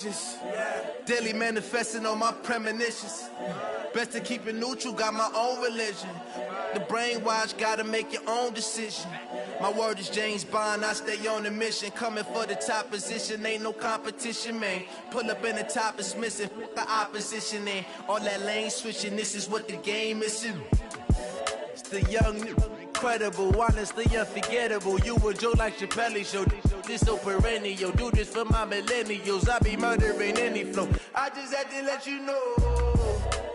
Just daily manifesting on my premonitions. Best to keep it neutral, got my own religion. The brainwash, gotta make your own decision. My word is James Bond, I stay on the mission. Coming for the top position, ain't no competition, man. Pull up in the top is missing, the opposition in. All that lane switching, this is what the game is. It's the young, incredible, honestly unforgettable. You a Joe like Chappelle show. This so perennial, do this for my millennials. I be murdering any flow. I just had to let you know.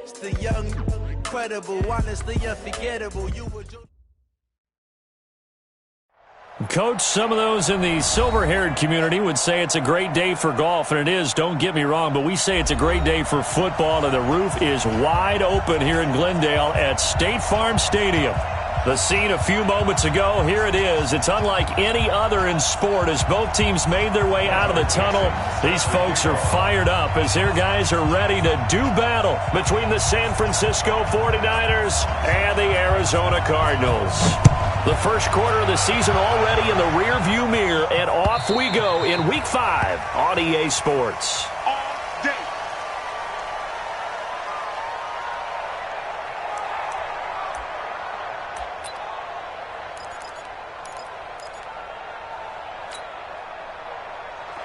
It's the young, incredible, honestly unforgettable. You a Joe. Coach, some of those in the silver-haired community would say it's a great day for golf, and it is, don't get me wrong, but we say it's a great day for football, and the roof is wide open here in Glendale at State Farm Stadium. The scene a few moments ago, here it is. It's unlike any other in sport as both teams made their way out of the tunnel. These folks are fired up as their guys are ready to do battle between the San Francisco 49ers and the Arizona Cardinals. The first quarter of the season already in the rearview mirror, and off we go in Week 5 on EA Sports.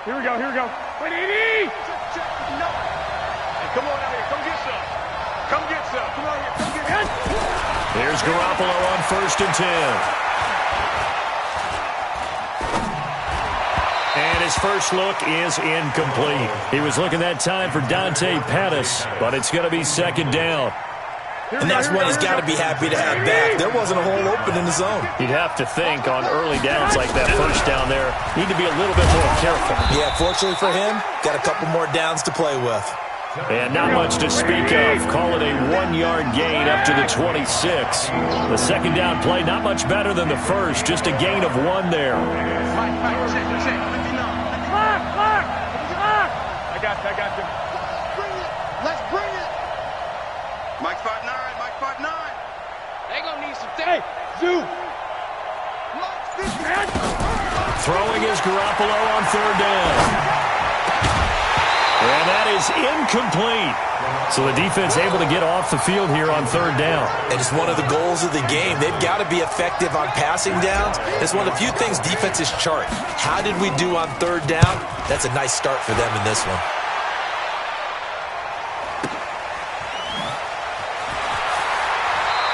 Here we go, here we go. Wait, Edie! No. Hey, come on out here. Come get some. Come get some. Come on here. Come get some. Here's Garoppolo on 1st and 10. And his first look is incomplete. He was looking that time for Dante Pettis, but it's going to be 2nd down. And that's one he's got to be happy to have back. There wasn't a hole open in the zone. You'd have to think on early downs like that first down there, need to be a little bit more careful. Yeah, fortunately for him, got a couple more downs to play with. And not much to speak of. Call it a 1-yard gain up to the 26. The second down play, not much better than the first, just a gain of 1 there. I got you. Let's bring it. Mike's 5'9", Mike's 5'9". They gonna need some things. Hey, Zoo. Throwing is Garoppolo on 3rd down. And that is incomplete. So the defense able to get off the field here on 3rd down. And it's one of the goals of the game. They've got to be effective on passing downs. It's one of the few things defenses chart. How did we do on 3rd down? That's a nice start for them in this one.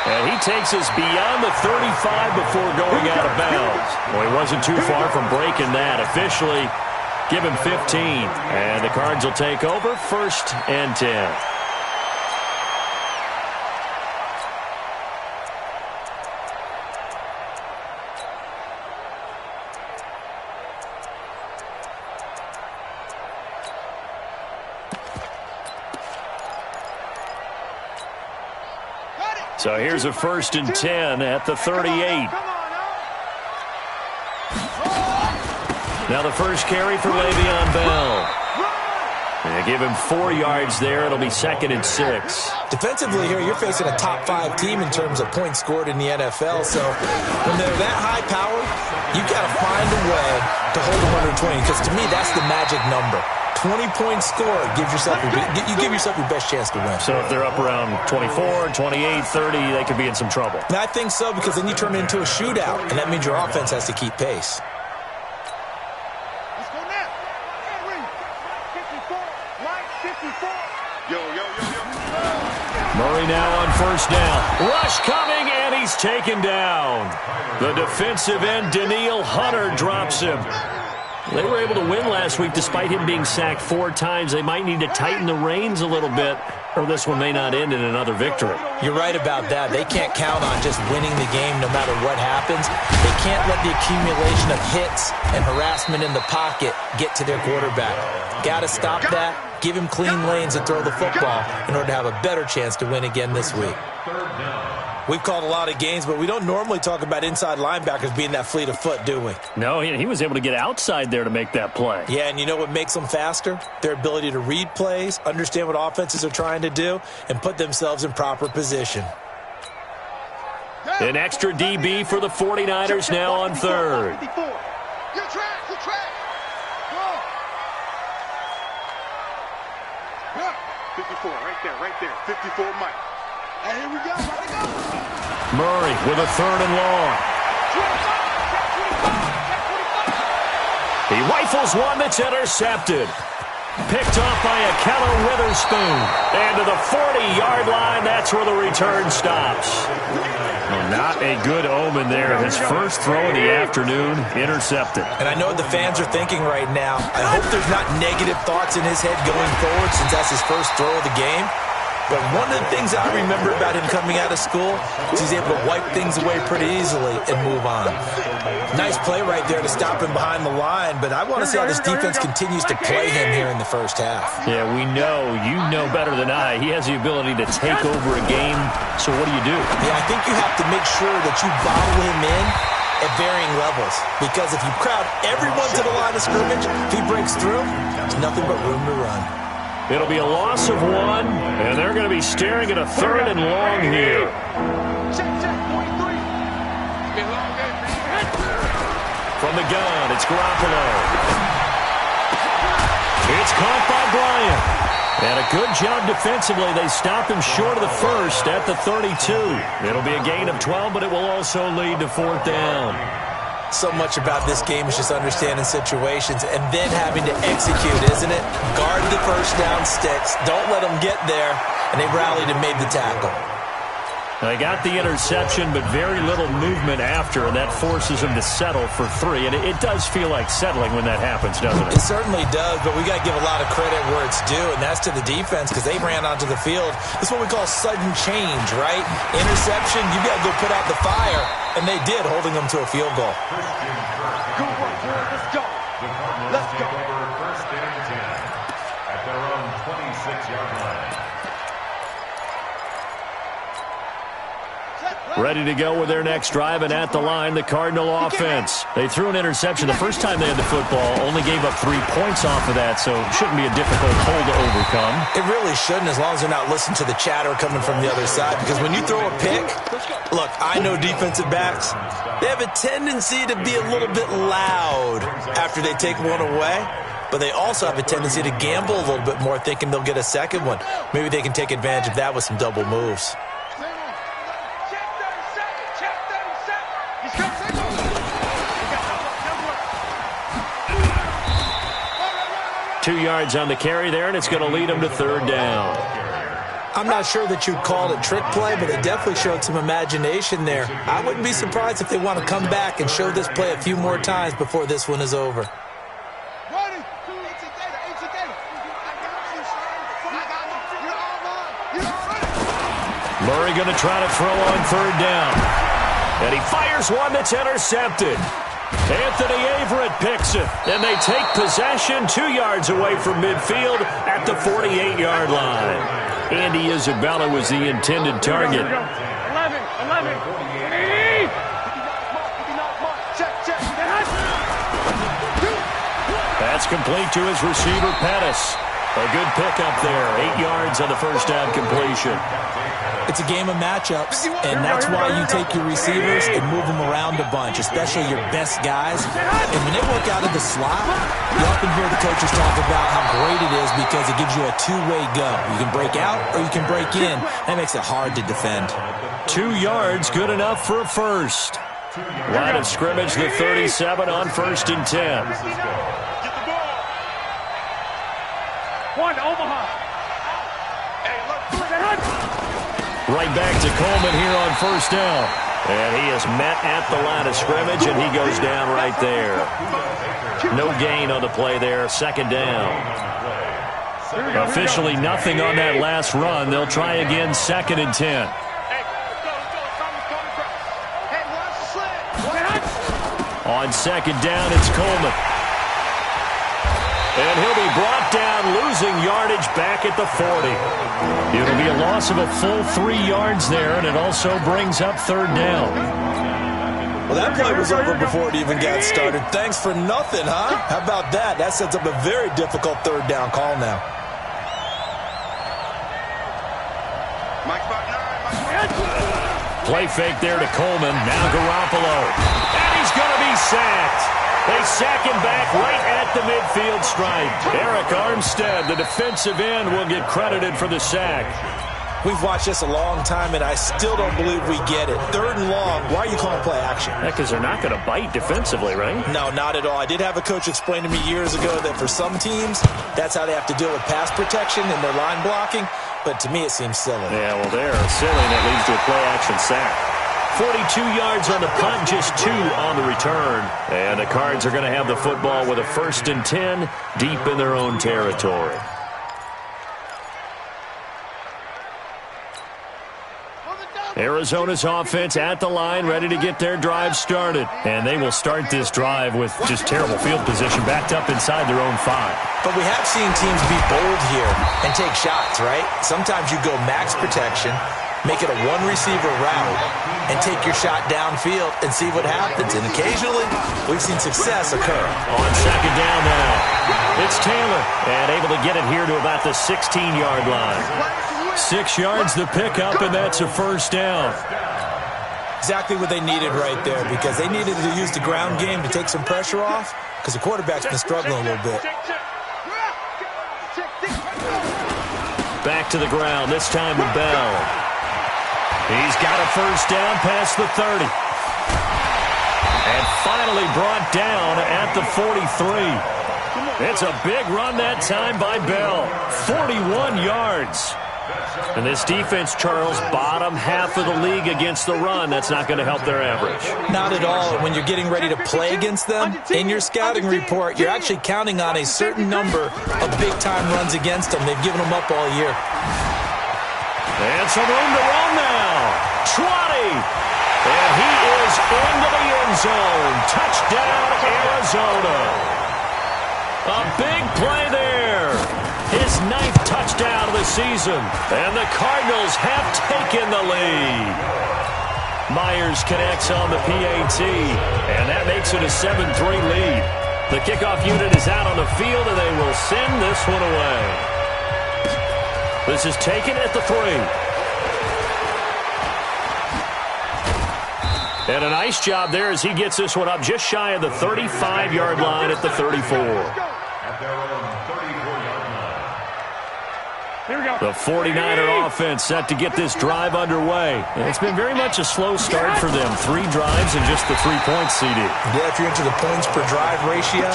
And he takes us beyond the 35 before going out of bounds. Well, he wasn't too far from breaking that. Officially, give him 15. And the Cards will take over 1st and 10. So here's a 1st and 10 at the 38. Now the first carry for Le'Veon Bell. They give him 4 yards there. It'll be 2nd and 6. Defensively here, you're facing a top-5 team in terms of points scored in the NFL. So when they're that high power, you've got to find a way to hold 120. Because to me, that's the magic number. 20-point score gives yourself you give yourself your best chance to win. So if they're up around 24, 28, 30, they could be in some trouble. And I think so, because then you turn it into a shootout, and that means your offense has to keep pace. Let's go now. Line 54. Yo. Murray now on 1st down. Rush coming, and he's taken down. The defensive end, Danielle Hunter, drops him. They were able to win last week despite him being sacked 4 times. They might need to tighten the reins a little bit, or this one may not end in another victory. You're right about that. They can't count on just winning the game no matter what happens. They can't let the accumulation of hits and harassment in the pocket get to their quarterback. Got to stop that, give him clean lanes to throw the football in order to have a better chance to win again this week. We've called a lot of games, but we don't normally talk about inside linebackers being that fleet of foot, do we? No, he was able to get outside there to make that play. Yeah, and you know what makes them faster? Their ability to read plays, understand what offenses are trying to do, and put themselves in proper position. An extra DB for the 49ers now on 3rd. 54, right there. 54, Mike. And here we go. Murray with a 3rd and long. He rifles one that's intercepted. Picked off by a Keller Witherspoon. And to the 40-yard line, that's where the return stops. Well, not a good omen there. His first throw of the afternoon, intercepted. And I know what the fans are thinking right now. I hope there's not negative thoughts in his head going forward since that's his first throw of the game. But one of the things I remember about him coming out of school is he's able to wipe things away pretty easily and move on. Nice play right there to stop him behind the line, but I want to see how this defense continues to play him here in the first half. Yeah, we know. You know better than I. He has the ability to take over a game, so what do you do? Yeah, I think you have to make sure that you bottle him in at varying levels, because if you crowd everyone to the line of scrimmage, if he breaks through, there's nothing but room to run. It'll be a loss of 1, and they're going to be staring at a 3rd and long here. From the gun, it's Garoppolo. It's caught by Bryant. And a good job defensively. They stop him short of the first at the 32. It'll be a gain of 12, but it will also lead to 4th down. So much about this game is just understanding situations and then having to execute, isn't it? Guard the first down sticks. Don't let them get there. And they rallied and made the tackle. They got the interception, but very little movement after, and that forces them to settle for 3. And it does feel like settling when that happens, doesn't it? It certainly does, but we got to give a lot of credit where it's due, and that's to the defense because they ran onto the field. That's what we call sudden change, right? Interception, you got to go put out the fire, and they did, holding them to a field goal. Good work, boys. Let's go. Let's go. First and 10 at their own 26-yard line. Ready to go with their next drive, and at the line, the Cardinal offense. They threw an interception the first time they had the football, only gave up 3 points off of that, so it shouldn't be a difficult hole to overcome. It really shouldn't, as long as they're not listening to the chatter coming from the other side, because when you throw a pick, look, I know defensive backs, they have a tendency to be a little bit loud after they take one away, but they also have a tendency to gamble a little bit more, thinking they'll get a second one. Maybe they can take advantage of that with some double moves. 2 yards on the carry there, and it's going to lead them to 3rd down. I'm not sure that you'd call it a trick play, but it definitely showed some imagination there. I wouldn't be surprised if they want to come back and show this play a few more times before this one is over. Murray going to try to throw on 3rd down. And he fires one that's intercepted. Anthony Averett picks it, and they take possession 2 yards away from midfield at the 48-yard line. Andy Isabella was the intended target. 11. That's complete to his receiver, Pettis. A good pickup there, 8 yards on the first down completion. It's a game of matchups, and that's why you take your receivers and move them around a bunch, especially your best guys. And when they work out of the slot, you often hear the coaches talk about how great it is because it gives you a two-way go. You can break out or you can break in. That makes it hard to defend. 2 yards, good enough for a first. Line of scrimmage, the 37 on 1st and 10. One, Omaha. Right back to Coleman here on 1st down. And he is met at the line of scrimmage, and he goes down right there. No gain on the play there, 2nd down. Officially nothing on that last run. They'll try again, 2nd and 10. On 2nd down, it's Coleman. And he'll be brought down, losing yardage back at the 40. It'll be a loss of a full 3 yards there, and it also brings up 3rd down. Well, that play was over before it even got started. Thanks for nothing, huh? How about that? That sets up a very difficult 3rd down call now. Play fake there to Coleman. Now Garoppolo. And he's going to be sacked. They sack him back right at the midfield stripe. Eric Armstead, the defensive end, will get credited for the sack. We've watched this a long time, and I still don't believe we get it. 3rd and long, why are you calling play action? Because they're not going to bite defensively, right? No, not at all. I did have a coach explain to me years ago that for some teams, that's how they have to deal with pass protection and their line blocking, but to me it seems silly. Yeah, well, they're silly, and it leads to a play action sack. 42 yards on the punt, just 2 on the return. And the Cards are going to have the football with a 1st and 10 deep in their own territory. Arizona's offense at the line, ready to get their drive started. And they will start this drive with just terrible field position, backed up inside their own 5. But we have seen teams be bold here and take shots, right? Sometimes you go max protection, make it a 1-receiver route, and take your shot downfield and see what happens. And occasionally, we've seen success occur. On 2nd down now, it's Taylor, and able to get it here to about the 16-yard line. 6 yards the pickup, and that's a 1st down. Exactly what they needed right there, because they needed to use the ground game to take some pressure off, because the quarterback's been struggling a little bit. Back to the ground, this time with Bell. He's got a 1st down past the 30. And finally brought down at the 43. It's a big run that time by Bell. 41 yards. And this defense, Charles, bottom half of the league against the run. That's not going to help their average. Not at all. When you're getting ready to play against them, in your scouting report, you're actually counting on a certain number of big-time runs against them. They've given them up all year. And some room to run now. 20. And he is into the end zone. Touchdown, Arizona. A big play there. His 9th touchdown of the season. And the Cardinals have taken the lead. Myers connects on the PAT. And that makes it a 7-3 lead. The kickoff unit is out on the field, and they will send this one away. This is taken at the 3. And a nice job there as he gets this one up just shy of the 35-yard line at the 34. At their own 34-yard line. Here we go. The 49er offense set to get this drive underway. And it's been very much a slow start for them. 3 drives and just the 3 points, CD. Yeah, if you're into the points per drive ratio,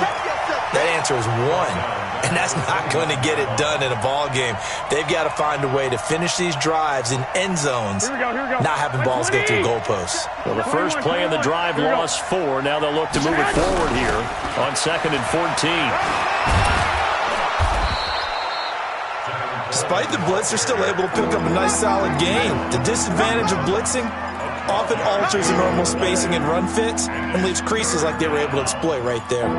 that answer is 1. And that's not going to get it done in a ball game. They've got to find a way to finish these drives in end zones, not having balls go through goalposts. Well, the first play of the drive lost 4. Now they'll look to move it forward here on 2nd and 14. Despite the blitz, they're still able to pick up a nice solid gain. The disadvantage of blitzing often alters the normal spacing and run fits and leaves creases like they were able to exploit right there.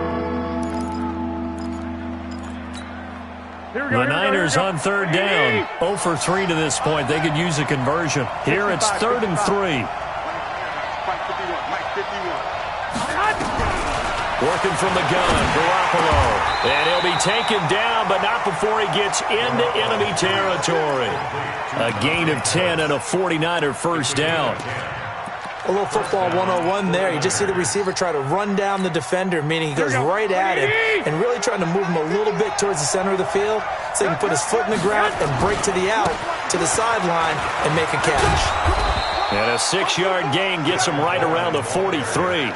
The Niners on 3rd down. 0 for 3 to this point. They could use a conversion. Here it's 3rd and 3. Working from the gun, Garoppolo. And he'll be taken down, but not before he gets into enemy territory. A gain of 10 and a 49er first down. A little football 101 there. You just see the receiver try to run down the defender, meaning he goes right at him and really trying to move him a little bit towards the center of the field so he can put his foot in the ground and break to the out, to the sideline, and make a catch. And a 6-yard gain gets him right around the 43.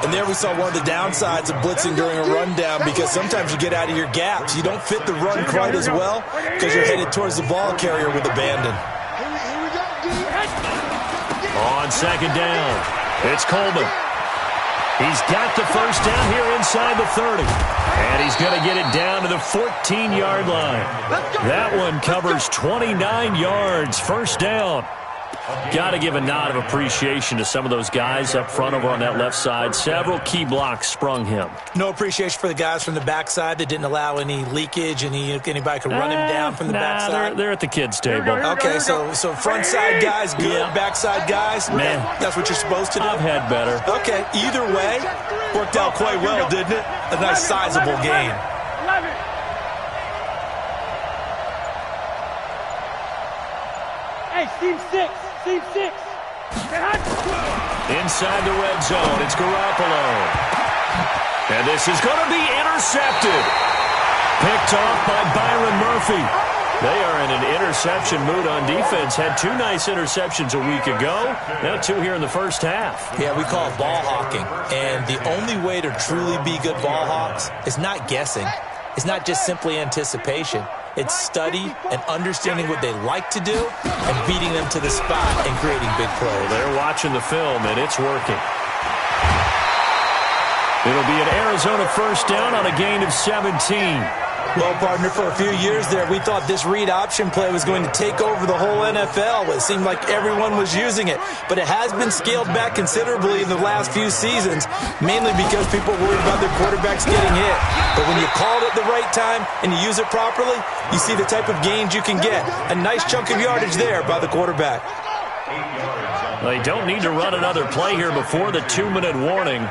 And there we saw one of the downsides of blitzing during a rundown, because sometimes you get out of your gaps. You don't fit the run quite as well because you're headed towards the ball carrier with abandon. On 2nd down, it's Coleman. He's got the first down here inside the 30. And he's going to get it down to the 14-yard line. That one covers 29 yards. First down. Got to give a nod of appreciation to some of those guys up front over on that left side. Several key blocks sprung him. No appreciation for the guys from the backside that didn't allow any leakage, anybody could run him down from the backside. They're at the kids' table. Okay, so front side guys good, backside guys, man, that's what you're supposed to do? I've had better. Okay, either way, worked out quite well, didn't it? A nice sizable gain. Hey, team 6. Inside the red zone, it's Garoppolo. And this is going to be intercepted. Picked off by Byron Murphy. They are in an interception mood on defense. Had 2 nice interceptions a week ago. Now 2 here in the first half. Yeah, we call it ball hawking. And the only way to truly be good ball hawks is not guessing. It's not just simply anticipation. It's study and understanding what they like to do and beating them to the spot and creating big plays. Well, they're watching the film, and it's working. It'll be an Arizona first down on a gain of 17. Well, partner, for a few years there, we thought this read option play was going to take over the whole NFL. It seemed like everyone was using it. But it has been scaled back considerably in the last few seasons, mainly because people are worried about their quarterbacks getting hit. But when you call it at the right time and you use it properly, you see the type of gains you can get. A nice chunk of yardage there by the quarterback. They don't need to run another play here before the 2-minute warning.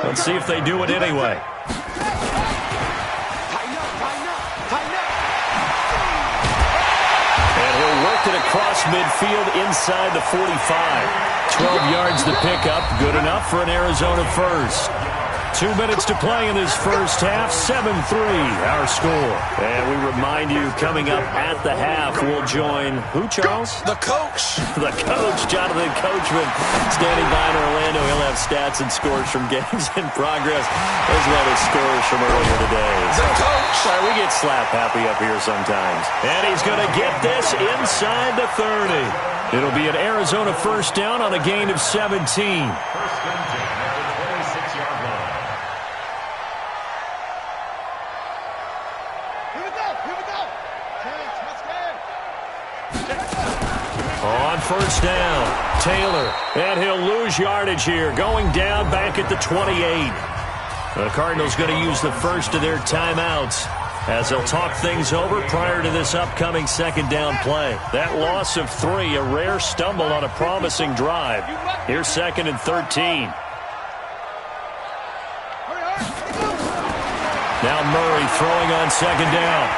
Let's see if they do it anyway. It across midfield inside the 45. 12 yards to pick up. Good enough for an Arizona first. 2 minutes to play in this first half. 7-3 our score. And we remind you, coming up at the half, we'll join who, Charles? The coach. The coach, Jonathan Coachman, standing by in Orlando. He'll have stats and scores from games in progress, as well as scores from earlier today. The coach. Sorry, we get slap happy up here sometimes. And he's going to get this inside the 30. It'll be an Arizona first down on a gain of 17. First and 10 at the 26-yard line. On first down, Taylor, and he'll lose yardage here, going down back at the 28. The Cardinals going to use the first of their timeouts as they'll talk things over prior to this upcoming second down play. That loss of 3, a rare stumble on a promising drive. Here's 2nd and 13. Now Murray throwing on second down.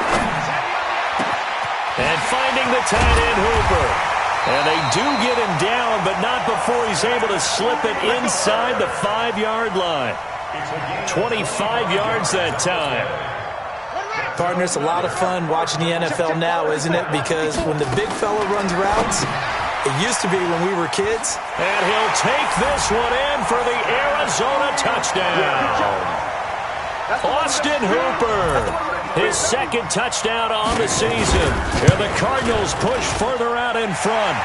And finding the tight end Hooper. And they do get him down, but not before he's able to slip it inside the 5-yard line. 25 yards that time. Partner, it's a lot of fun watching the NFL now, isn't it? Because when the big fella runs routes, it used to be when we were kids. And he'll take this one in for the Arizona touchdown. Austin Hooper. His 2nd touchdown on the season. And the Cardinals push further out in front.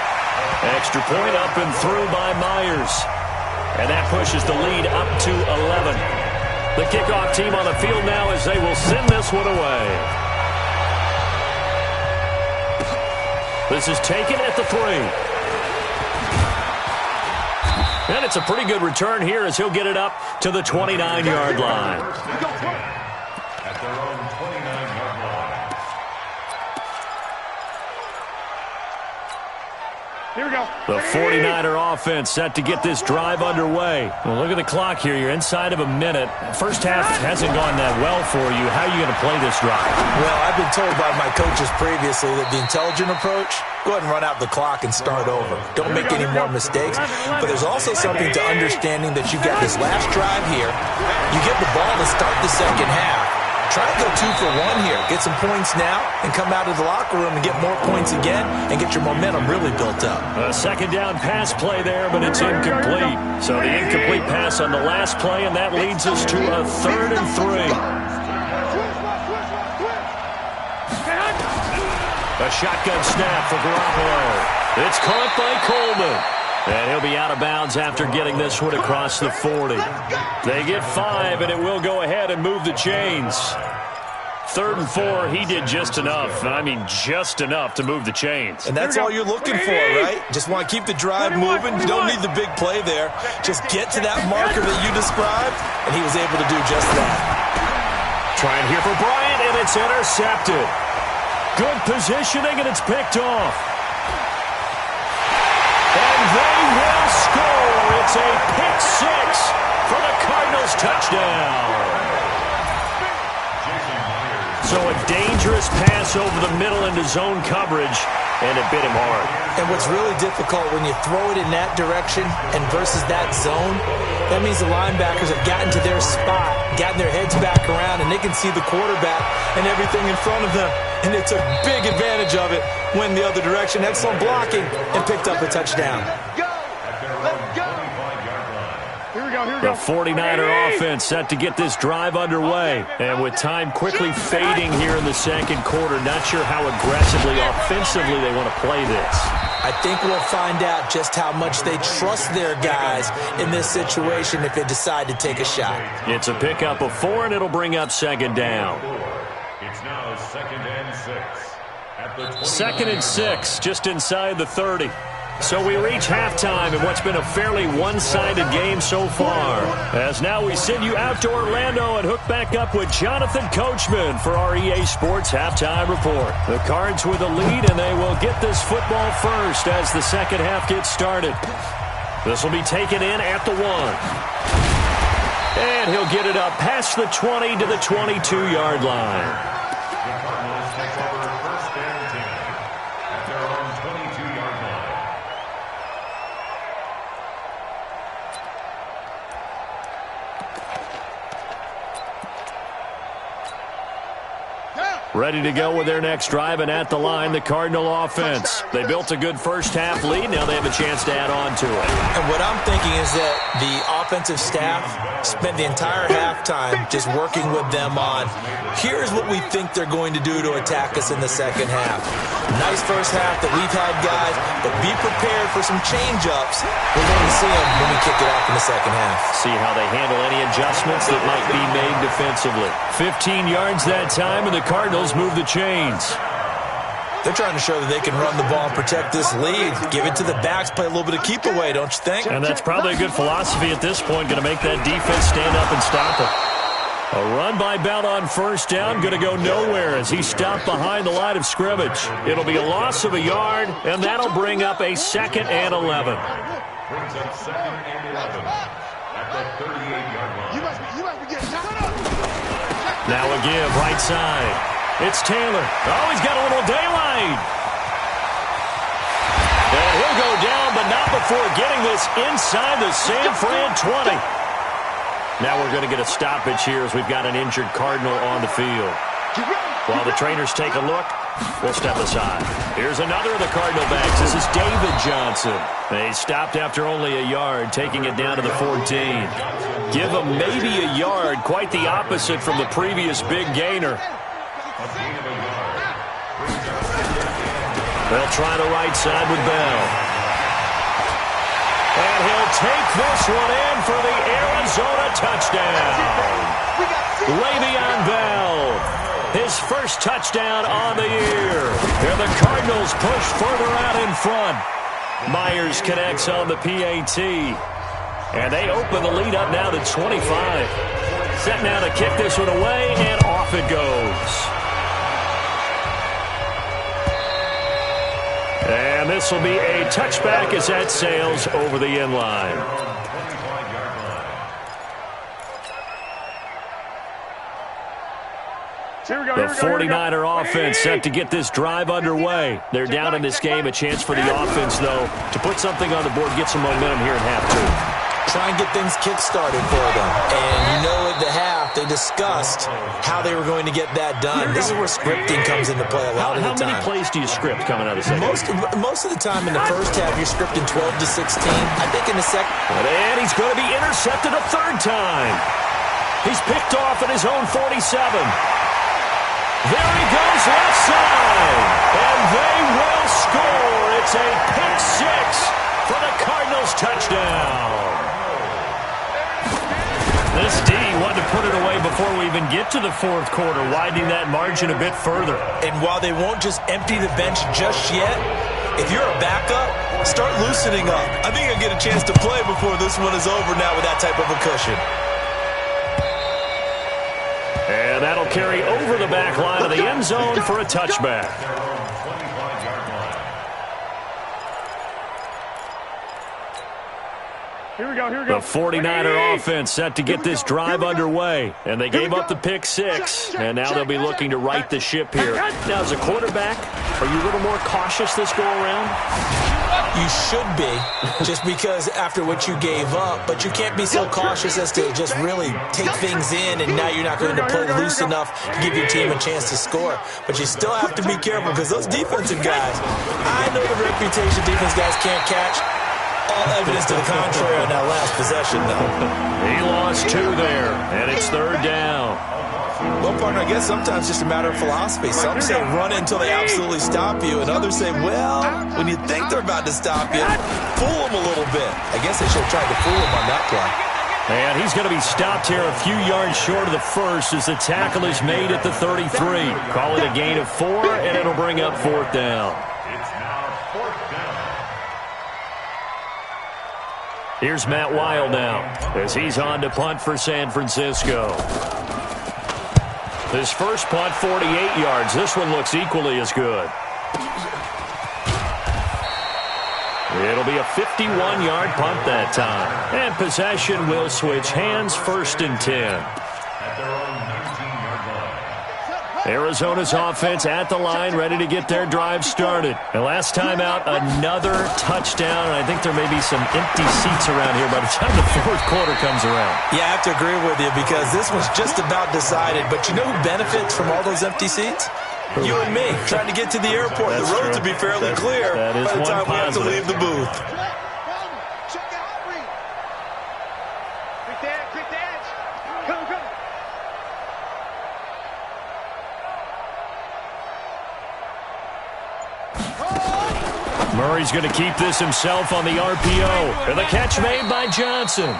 Extra point up and through by Myers. And that pushes the lead up to 11. The kickoff team on the field now as they will send this one away. This is taken at the 3. And it's a pretty good return here as he'll get it up to the 29-yard line. At their own 29-yard line. Here we go. The 49er offense set to get this drive underway. Well, look at the clock here. You're inside of a minute. First half hasn't gone that well for you. How are you going to play this drive? Well, I've been told by my coaches previously that the intelligent approach, go ahead and run out the clock and start over. Don't make any more mistakes. But there's also something to understanding that you've got this last drive here. You get the ball to start the second half. Try to go 2 for 1 here. Get some points now and come out of the locker room and get more points again and get your momentum really built up. A second down pass play there, but it's incomplete. So the incomplete pass on the last play, and that leads us to a 3rd and 3. A shotgun snap for Garoppolo. It's caught by Coleman. And he'll be out of bounds after getting this one across the 40. They get 5, and it will go ahead and move the chains. 3rd and 4, he did just enough. I mean, just enough to move the chains. And that's all you're looking for, right? Just want to keep the drive moving. You don't need the big play there. Just get to that marker that you described, and he was able to do just that. Trying here for Bryant, and it's intercepted. Good positioning, and it's picked off. And they will score. It's a pick 6 for the Cardinals touchdown. So a dangerous pass over the middle into zone coverage, and it bit him hard. And what's really difficult when you throw it in that direction and versus that zone, that means the linebackers have gotten to their spot gotten their heads back around, and they can see the quarterback and everything in front of them. And they took big advantage of it, went the other direction, excellent blocking, and picked up a touchdown. The 49er offense set to get this drive underway. And with time quickly fading here in the second quarter, not sure how aggressively, offensively they want to play this. I think we'll find out just how much they trust their guys in this situation if they decide to take a shot. It's a pickup of 4, and it'll bring up second down. It's now 2nd and 6. At the 2nd and 6, just inside the 30. So we reach halftime in what's been a fairly one-sided game so far. As now we send you out to Orlando and hook back up with Jonathan Coachman for our EA Sports Halftime Report. The Cards with a lead, and they will get this football first as the second half gets started. This will be taken in at the 1. And he'll get it up past the 20 to the 22-yard line. The Cardinals take over 1st and 10 at their own 22-yard line. Ready to go with their next drive, and at the line, the Cardinal offense. They built a good first-half lead. Now they have a chance to add on to it. And what I'm thinking is that the offensive staff spent the entire halftime just working with them on, here's what we think they're going to do to attack us in the second half. Nice first half that we've had, guys, but be prepared for some change-ups. We're going to see them when we kick it off in the second half. See how they handle any adjustments that might be made defensively. 15 yards that time, and the Cardinals move the chains. They're trying to show that they can run the ball and protect this lead. Give it to the backs, play a little bit of keep away, don't you think? And that's probably a good philosophy at this point, going to make that defense stand up and stop it. A run by Bell on first down, going to go nowhere as he stopped behind the line of scrimmage. It'll be a loss of a yard, and that'll bring up a 2nd and 11. Brings up 2nd and 11 at the 38-yard line. You must be getting shot up. Now a give, right side. It's Taylor. Oh, he's got a little daylight. And he'll go down, but not before getting this inside the San Fran 20. Now we're going to get a stoppage here as we've got an injured Cardinal on the field. While the trainers take a look, we'll step aside. Here's another of the Cardinal backs. This is David Johnson. They stopped after only a yard, taking it down to the 14. Give them maybe a yard, quite the opposite from the previous big gainer. They'll try the right side with Bell. And he'll take this one in for the Arizona touchdown. Le'Veon Bell, his first touchdown on the year. And the Cardinals push further out in front. Myers connects on the PAT. And they open the lead up now to 25. Set now to kick this one away, and off it goes. And this will be a touchback as that sails over the end line. The 49er offense set to get this drive underway. They're down in this game. A chance for the offense, though, to put something on the board, get some momentum here in half two. Try and get things kick-started for them. And you know at the half, they discussed how they were going to get that done. This is where scripting comes into play a lot of the time. How many plays do you script coming out of the second? Most of the time in the first half, you're scripting 12 to 16. I think in the second. And he's going to be intercepted a third time. He's picked off at his own 47. There he goes left side. And they will score. It's a pick six for the Cardinals touchdown. This D wanted to put it away before we even get to the fourth quarter, widening that margin a bit further. And while they won't just empty the bench just yet, if you're a backup, start loosening up. I think you'll get a chance to play before this one is over now with that type of a cushion. And that'll carry over the back line of the end zone for a touchback. Here we go, here we go. The 49er offense set to get this drive underway. And they gave up the pick six. And now they'll be looking to right the ship here. Now as a quarterback, Are you a little more cautious this go-around? You should be, just because after what you gave up, but you can't be so cautious as to just really take things in, and now you're not going to play loose enough to give your team a chance to score. But you still have to be careful, because those defensive guys, I know the reputation defense guys can't catch. All evidence to the contrary on that last possession, though. He lost 2 there, and it's 3rd down. Well, partner, I guess sometimes it's just a matter of philosophy. Some say run until they absolutely stop you, and others say, well, when you think they're about to stop you, fool them a little bit. I guess they should have tried to fool them on that play. And he's going to be stopped here a few yards short of the first as the tackle is made at the 33. Call it a gain of 4, and it'll bring up 4th down. It's now 4th down. Here's Matt Weil now as he's on to punt for San Francisco. His first punt, 48 yards. This one looks equally as good. It'll be a 51-yard punt that time. And possession will switch hands, 1st and 10. At their own 19-yard line. Arizona's offense at the line, ready to get their drive started. And last time out, another touchdown. And I think there may be some empty seats around here by the time the 4th quarter comes around. Yeah, I have to agree with you, because this one's just about decided. But you know who benefits from all those empty seats? You and me, trying to get to the airport. That's the roads true. will be fairly clear that is by the time one we have to positive. leave the booth. Quick dance. Come. Murray's going to keep this himself on the RPO. And the catch made by Johnson.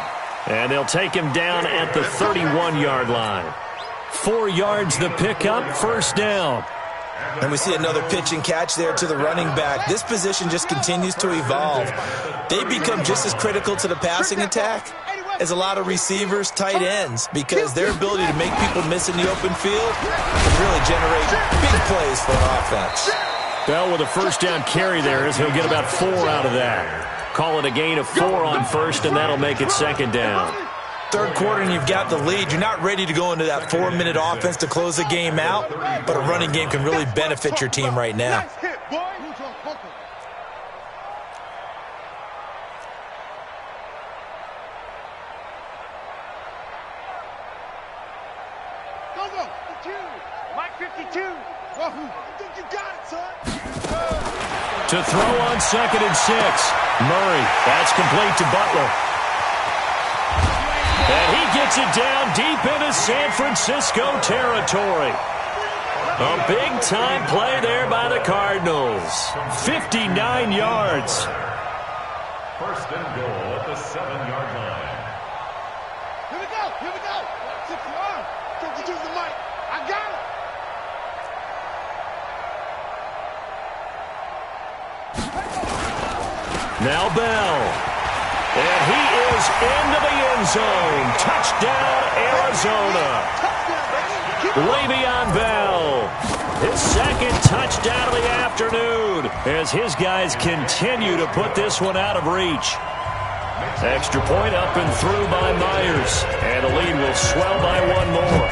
And they'll take him down at the 31-yard line. 4 yards the pickup, 1st down. And we see another pitch and catch there to the running back. This position just continues to evolve. They become just as critical to the passing attack as a lot of receivers, tight ends, because their ability to make people miss in the open field can really generate big plays for an offense. Bell with a 1st down carry there, as he'll get about 4 out of that. Call it a gain of 4 on 1st, and that'll make it 2nd down. 3rd quarter and you've got the lead. You're not ready to go into that 4-minute offense to close the game out, but a running game can really benefit your team right now. Mike 52. I think you got it, son. To throw on 2nd and 6. Murray, that's complete to Butler. And he gets it down deep into San Francisco territory. A big-time play there by the Cardinals. 59 yards. 1st and goal at the 7-yard line. Here we go. Tip your arm. Don't you use the mic. I got it. Now Bell. And he is into the end zone. Touchdown, Arizona. Le'Veon Bell. His 2nd touchdown of the afternoon as his guys continue to put this one out of reach. Extra point up and through by Myers. And the lead will swell by 1 more.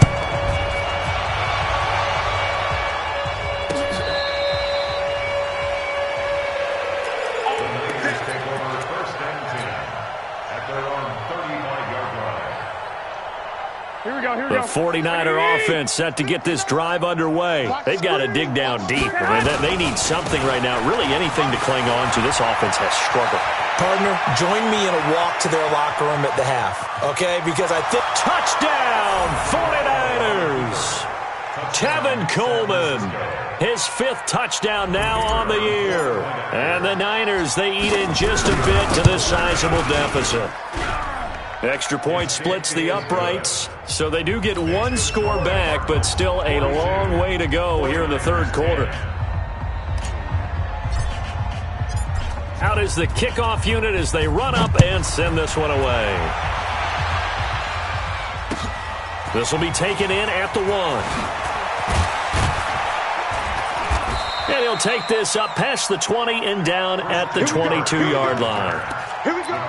The 49er offense set to get this drive underway. They've got to dig down deep. They need something right now, really anything to cling on to. This offense has struggled. Partner, join me in a walk to their locker room at the half, okay? Because I think... Touchdown, 49ers! Tevin Coleman, his 5th touchdown now on the year. And the Niners, they eat in just a bit to this sizable deficit. Extra point splits the uprights, so they do get 1 score back, but still a long way to go here in the 3rd quarter. Out is the kickoff unit as they run up and send this one away. This will be taken in at the 1. And he'll take this up past the 20 and down at the 22-yard line. Here we go.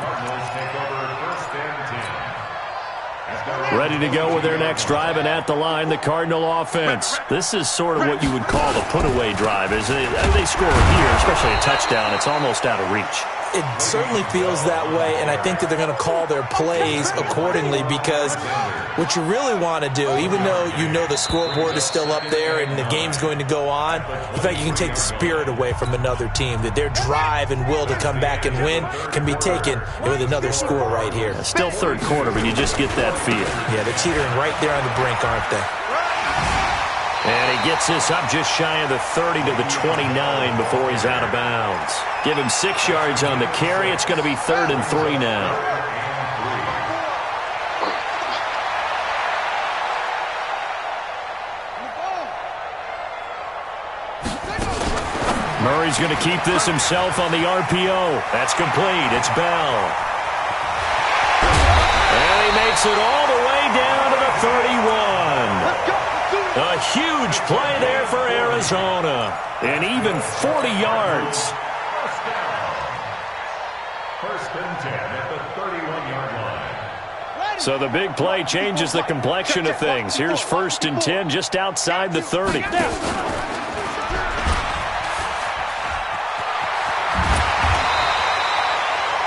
Ready to go with their next drive, and at the line, the Cardinal offense. This is sort of what you would call a put-away drive. As they score here, especially a touchdown, it's almost out of reach. It certainly feels that way, and I think that they're going to call their plays accordingly, because what you really want to do, even though you know the scoreboard is still up there and the game's going to go on, in fact, you can take the spirit away from another team, that their drive and will to come back and win can be taken with another score right here. Still third quarter, but you just get that feel. Yeah, they're teetering right there on the brink, aren't they? And he gets this up just shy of the 30 to the 29 before he's out of bounds. Give him 6 yards on the carry. It's going to be 3rd and 3 now. Murray's going to keep this himself on the RPO. That's complete. It's Bell. And he makes it all the way down to the 31. A huge play there for Arizona. And even 40 yards. First and 10 at the 31-yard line. So the big play changes the complexion of things. Here's 1st and 10 just outside the 30.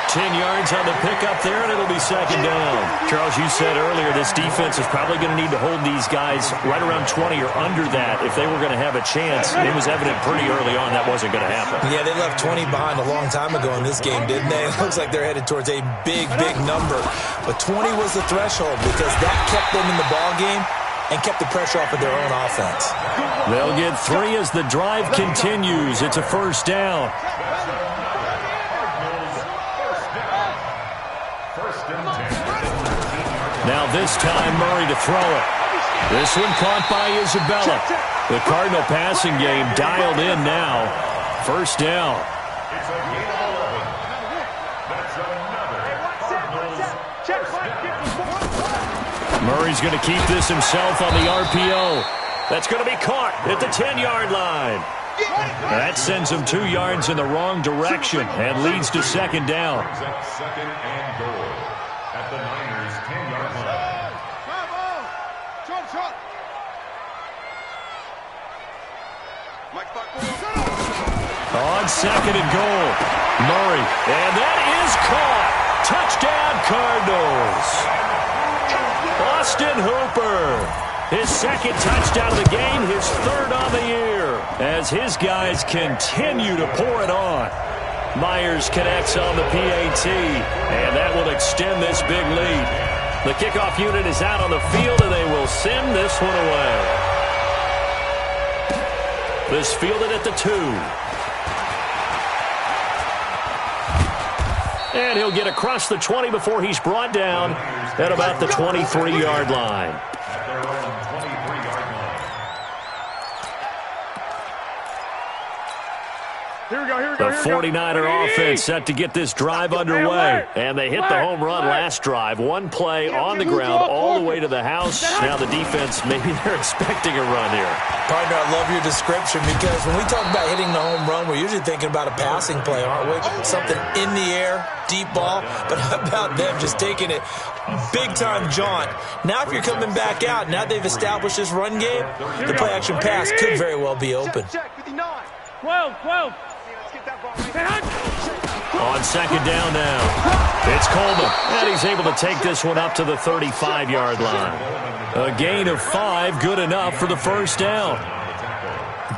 10 yards on the pickup there, and it'll be 2nd down. Charles, you said earlier this defense is probably going to need to hold these guys right around 20 or under that if they were going to have a chance. It was evident pretty early on that wasn't going to happen. Yeah, they left 20 behind a long time ago in this game, didn't they? It looks like they're headed towards a big, big number. But 20 was the threshold because that kept them in the ball game and kept the pressure off of their own offense. They'll get 3 as the drive continues. It's a 1st down. Now this time, Murray to throw it. This one caught by Isabella. The Cardinal passing game dialed in now. 1st down. It's a gain of 11. That's another Murray's going to keep this himself on the RPO. That's going to be caught at the 10-yard line. That sends him 2 yards in the wrong direction and leads to 2nd down. Second and goal at the Niners' 10-yard line. On 2nd and goal, Murray, and that is caught. Touchdown, Cardinals. Austin Hooper, his 2nd touchdown of the game, his 3rd on the year, as his guys continue to pour it on. Myers connects on the PAT, and that will extend this big lead. The kickoff unit is out on the field, and they will send this one away. This fielded at the 2. And he'll get across the 20 before he's brought down at about the 23-yard line. At their own 23-yard line. Here we go, here we The go, here we go. 49er offense set to get this drive underway. And they hit the home run last drive. One play on the ground all the way to the house. Now the defense, maybe they're expecting a run here. Partner, I love your description because when we talk about hitting the home run, we're usually thinking about a passing play, aren't we? Something in the air, deep ball. But how about them just taking it big-time jaunt? Now if you're coming back out, now they've established this run game, the play-action pass could very well be open. 12. On 2nd down now, it's Coleman, and he's able to take this one up to the 35-yard line. A gain of 5, good enough for the 1st down.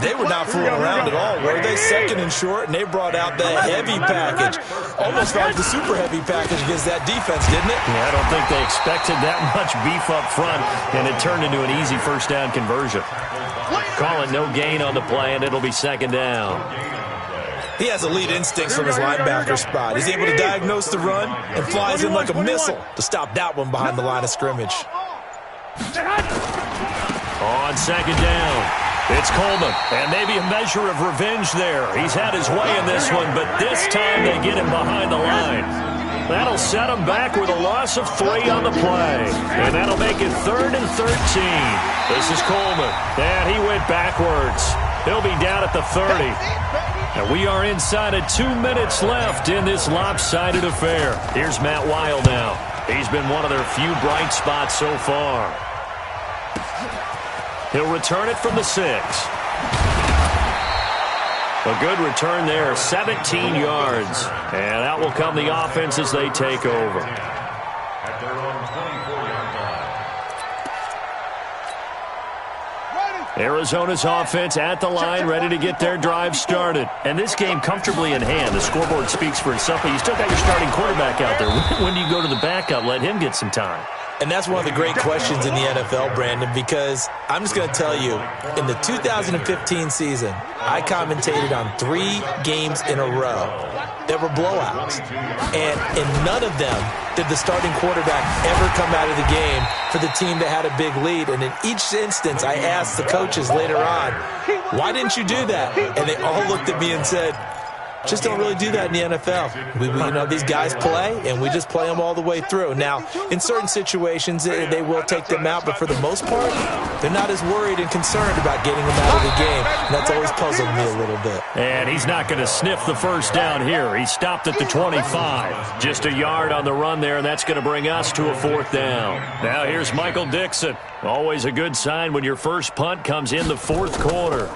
They were not fooling around at all, were they? 2nd and short, and they brought out the heavy package. Almost like the super heavy package against that defense, didn't it? Yeah, I don't think they expected that much beef up front, and it turned into an easy 1st down conversion. Call it no gain on the play, and it'll be 2nd down. He has elite instincts from his linebacker spot. He's able to diagnose the run and flies in like a missile to stop that one behind the line of scrimmage. On 2nd down, it's Coleman, and maybe a measure of revenge there. He's had his way in this one, but this time they get him behind the line. That'll set him back with a loss of 3 on the play, and that'll make it 3rd and 13. This is Coleman, and he went backwards. He'll be down at the 30. And we are inside of 2 minutes left in this lopsided affair. Here's Matt Weil now. He's been one of their few bright spots so far. He'll return it from the 6. A good return there, 17 yards. And out will come the offense as they take over. At their own 24-yard line. Arizona's offense at the line, ready to get their drive started. And this game comfortably in hand. The scoreboard speaks for itself, but you still got your starting quarterback out there. When do you go to the backup? Let him get some time. And that's one of the great questions in the NFL, Brandon, because I'm just going to tell you, in the 2015 season, I commentated on 3 games in a row that were blowouts. And in none of them did the starting quarterback ever come out of the game for the team that had a big lead. And in each instance, I asked the coaches later on, why didn't you do that? And they all looked at me and said, just don't really do that in the NFL. These guys play, and we just play them all the way through. Now, in certain situations, they will take them out, but for the most part, they're not as worried and concerned about getting them out of the game. And that's always puzzled me a little bit. And he's not going to sniff the first down here. He stopped at the 25. Just a yard on the run there, and that's going to bring us to a 4th down. Now here's Michael Dixon. Always a good sign when your first punt comes in the 4th quarter.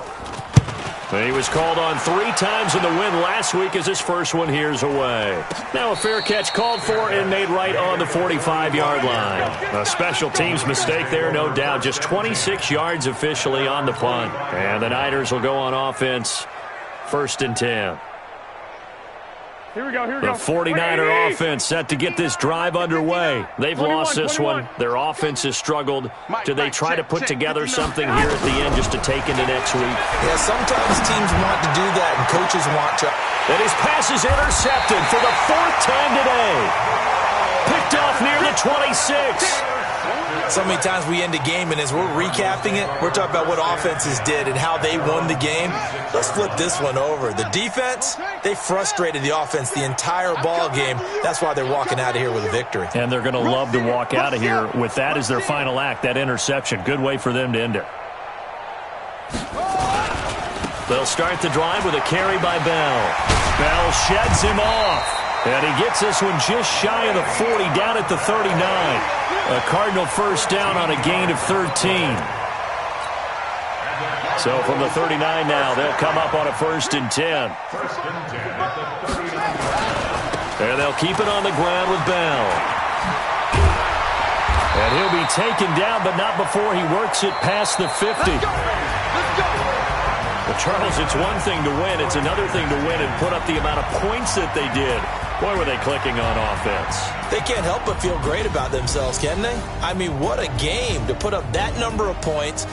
He was called on 3 times in the win last week as his first one here's away. Now a fair catch called for and made right on the 45-yard line. A special teams mistake there, no doubt. Just 26 yards officially on the punt. And the Niners will go on offense, 1st and 10. Here we go. The 49er offense set to get this drive underway. They've lost this one. Their offense has struggled. Do they try to put together something here at the end just to take into next week? Yeah, sometimes teams want to do that and coaches want to. And his pass is intercepted for the 4th time today. Picked off near the 26. So many times we end a game, and as we're recapping it, we're talking about what offenses did and how they won the game. Let's flip this one over. The defense, they frustrated the offense the entire ball game. That's why they're walking out of here with a victory. And they're going to love to walk out of here with that as their final act, that interception. Good way for them to end it. They'll start the drive with a carry by Bell. Bell sheds him off. And he gets this one just shy of the 40, down at the 39. A Cardinal first down on a gain of 13. So from the 39 now, they'll come up on a 1st and 10. And they'll keep it on the ground with Bell. And he'll be taken down, but not before he works it past the 50. Well, Charles, it's one thing to win. It's another thing to win and put up the amount of points that they did. Boy, were they clicking on offense. They can't help but feel great about themselves, can they? I mean, what a game to put up that number of points.